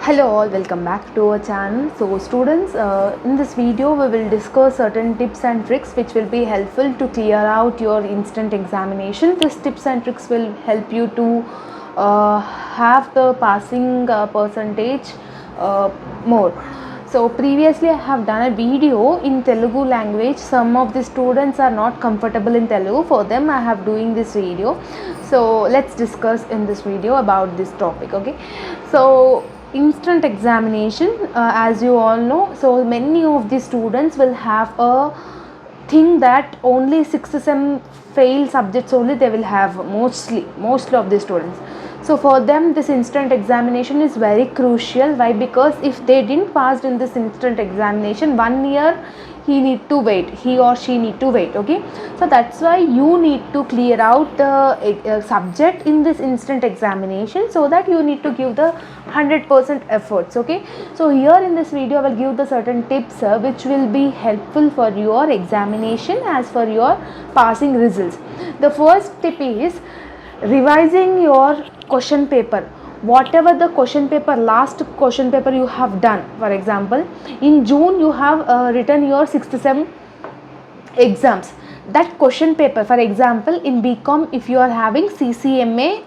Hello all, welcome back to our channel. So students, in this video we will discuss certain tips and tricks which will be helpful to clear out your instant examination. These tips and tricks will help you to have the passing percentage more. So previously I have done a video in Telugu language. Some of the students are not comfortable in Telugu. For them I have doing this video. So let's discuss in this video about this topic. Okay. So instant examination, as you all know, so many of the students will have a thing that only 6 sem fail subjects only they will have, mostly of the students. So for them this instant examination is very crucial. Why? Because if they didn't pass in this instant examination, 1 year he or she need to wait. Okay, so that's why you need to clear out the subject in this instant examination, so that you need to give the 100% efforts. Okay, so here in this video I will give the certain tips which will be helpful for your examination as for your passing results. The first tip is revising your question paper. Whatever the question paper, last question paper you have done, for example in June you have written your 6th sem exams, that question paper, for example in BCom if you are having CCMA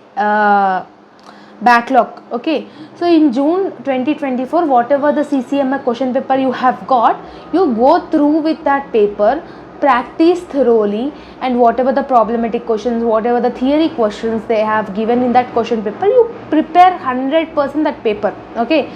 backlog, okay, so in June 2024 whatever the CCMA question paper you have got, you go through with that paper, practice thoroughly, and whatever the problematic questions, whatever the theory questions they have given in that question paper, you prepare 100% that paper. Okay,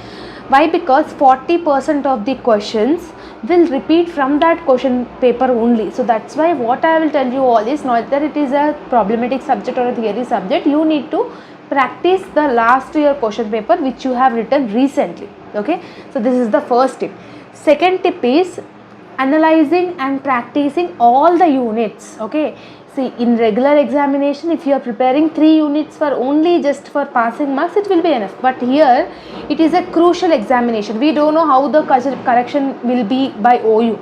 why? Because 40% of the questions will repeat from that question paper only. So that's why what I will tell you all is, not that it is a problematic subject or a theory subject, you need to practice the last year question paper which you have written recently. Okay, so this is the first tip. Second tip is analyzing and practicing all the units. Okay, see, in regular examination if you are preparing 3 units for only just for passing marks, it will be enough, but here it is a crucial examination. We don't know how the correction will be by OU.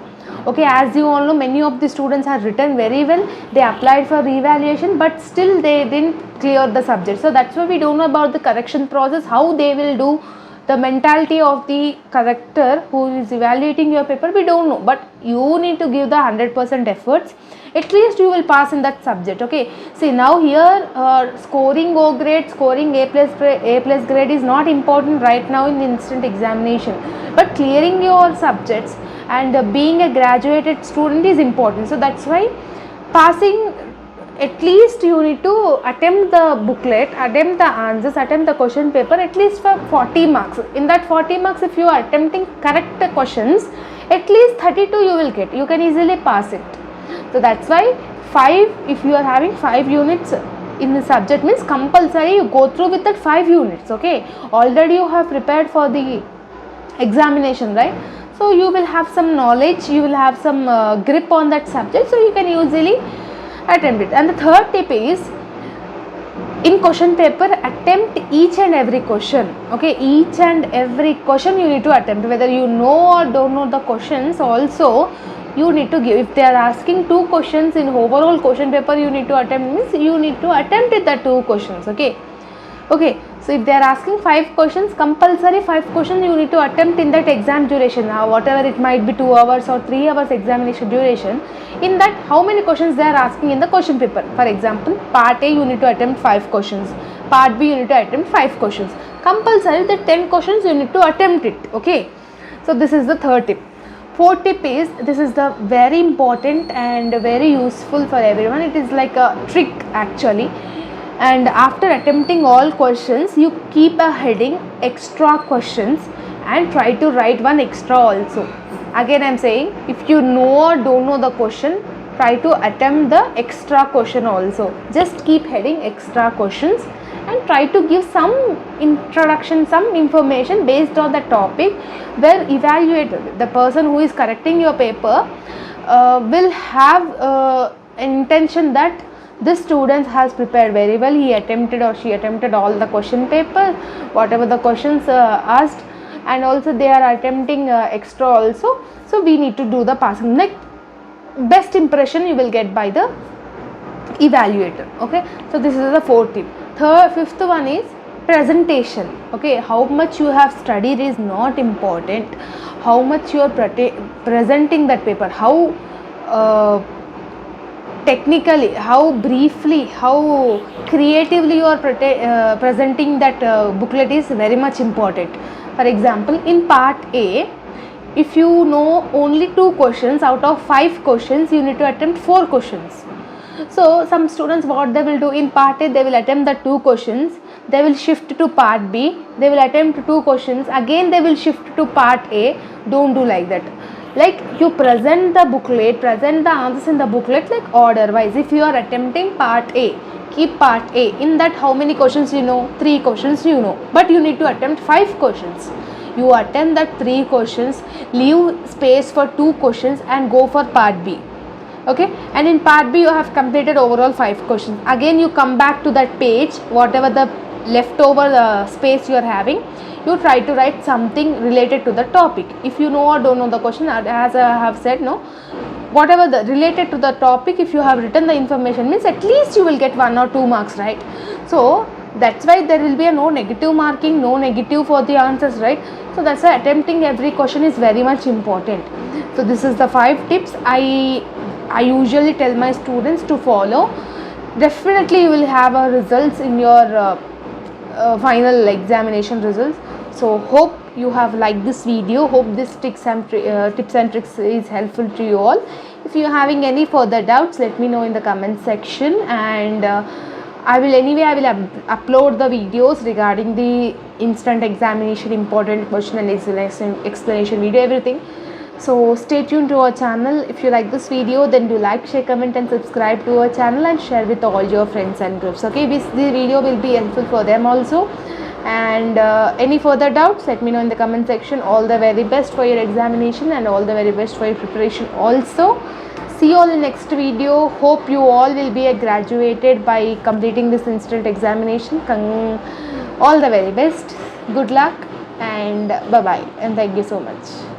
Okay, as you all know, many of the students have written very well, they applied for revaluation but still they didn't clear the subject. So that's why we don't know about the correction process, how they will do, the mentality of the corrector who is evaluating your paper, we don't know, but you need to give the 100% efforts. At least you will pass in that subject. Okay, see, now here scoring O grade, scoring A plus grade is not important right now in instant examination, but clearing your subjects and being a graduated student is important. So that's why passing, at least you need to attempt the booklet, attempt the answers, attempt the question paper at least for 40 marks. In that 40 marks, if you are attempting correct questions, at least 32 you will get. You can easily pass it. So that's why 5, if you are having 5 units in the subject, means compulsory you go through with that 5 units. Okay, already you have prepared for the examination, right? So you will have some knowledge, you will have some grip on that subject, so you can easily attempt it. And the third tip is, in question paper attempt each and every question. Okay, each and every question you need to attempt, whether you know or don't know the questions also you need to give. If they are asking 2 questions in overall question paper you need to attempt, means you need to attempt it, the 2 questions. Okay, so if they are asking 5 questions, compulsory 5 questions you need to attempt in that exam duration. Now whatever it might be, 2 hours or 3 hours examination duration, in that how many questions they are asking in the question paper. For example, part A you need to attempt 5 questions, part B you need to attempt 5 questions, compulsory the 10 questions you need to attempt it. Okay, so this is the third tip. Fourth tip is, this is the very important and very useful for everyone. It is like a trick actually. And after attempting all questions, you keep a heading extra questions and try to write one extra also. Again I am saying, if you know or don't know the question, try to attempt the extra question also. Just keep heading extra questions and try to give some introduction, some information based on the topic, where evaluator, the person who is correcting your paper will have an intention that this student has prepared very well, he attempted or she attempted all the question paper, whatever the questions asked, and also they are attempting extra also, so we need to do the passing. Like best impression you will get by the evaluator. Okay, so this is the fourth tip. Fifth one is presentation. Okay, how much you have studied is not important, how much you are presenting that paper, how technically, how briefly, how creatively you are presenting that booklet is very much important. For example, in part A, if you know only 2 questions out of 5 questions, you need to attempt 4 questions. So some students, what they will do in part A, they will attempt the 2 questions, they will shift to part B, they will attempt 2 questions, again they will shift to part A. Don't do like that. Like, you present the booklet, present the answers in the booklet like order wise. If you are attempting part A, keep part A. In that, how many questions you know? 3 questions you know, but you need to attempt 5 questions. You attempt that 3 questions, leave space for 2 questions and go for part B. Okay, and in part B you have completed overall 5 questions. Again you come back to that page, whatever the leftover space you are having, you try to write something related to the topic. If you know or don't know the question, as I have said, no, whatever the related to the topic, if you have written the information, means at least you will get 1 or 2 marks, right? So that's why there will be a no negative marking, no negative for the answers, right? So that's why attempting every question is very much important. So this is the 5 tips I usually tell my students to follow. Definitely you will have a results in your final examination results. So hope you have liked this video, hope this tips and tricks is helpful to you all. If you are having any further doubts, let me know in the comment section, and I will upload the videos regarding the instant examination important question and explanation video, everything. So stay tuned to our channel. If you like this video, then do like, share, comment and subscribe to our channel and share with all your friends and groups. Okay, this video will be helpful for them also. And any further doubts, let me know in the comment section. All the very best for your examination and all the very best for your preparation also. See you all in next video. Hope you all will be graduated by completing this instant examination. All the very best. Good luck and bye bye, and thank you so much.